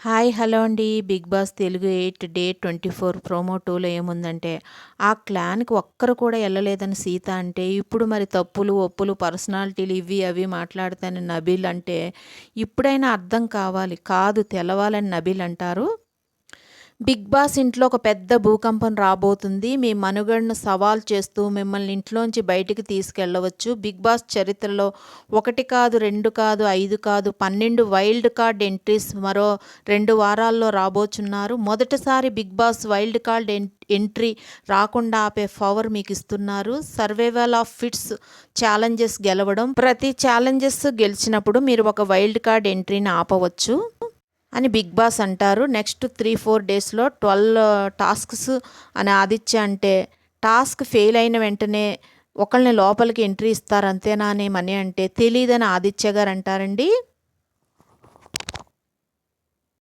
Hi hello అండి. 'Bigg Boss Telugu 8 day 24 promo 2లో ఏముందంటే, ఆ క్లాన్‌కి ఒక్కరు కూడా ఎళ్ళలేదని సీత అంటే, ఇప్పుడు మరి తప్పులు, ఒప్పులు, పర్సనాలిటీలు ఇవి అవి మాట్లాడతానని నబీల్ అంటే, ఇప్పుడైనా అర్థం కావాలి. కాదు తెలవాలని నబీల్ అంటారు. బిగ్ బాస్ ఇంట్లో ఒక పెద్ద భూకంపం రాబోతుంది. మీ మనుగడను సవాల్ చేస్తూ మిమ్మల్ని ఇంట్లోంచి బయటికి తీసుకెళ్లవచ్చు. బిగ్ బాస్ చరిత్రలో 1 కాదు, 2 కాదు, 5 కాదు, 12 వైల్డ్ కార్డ్ ఎంట్రీస్ మరో 2 వారాల్లో రాబోచున్నారు. మొదటిసారి Bigg Boss wild card entry రాకుండా ఆపే పవర్ మీకు ఇస్తున్నారు. సర్వైవల్ ఆఫ్ ఫిట్స్ ఛాలెంజెస్ గెలవడం. ప్రతి ఛాలెంజెస్ గెలిచినప్పుడు మీరు ఒక వైల్డ్ కార్డ్ ఎంట్రీని ఆపవచ్చు అని బిగ్ బాస్ అంటారు. నెక్స్ట్ 3-4 డేస్లో 12 టాస్క్స్ అని ఆదిత్య అంటే, టాస్క్ ఫెయిల్ అయిన వెంటనే ఒకళ్ళని లోపలికి ఎంట్రీ ఇస్తారు అంతేనా అని మనీ అంటే, తెలీదని ఆదిత్య గారు అంటారండి.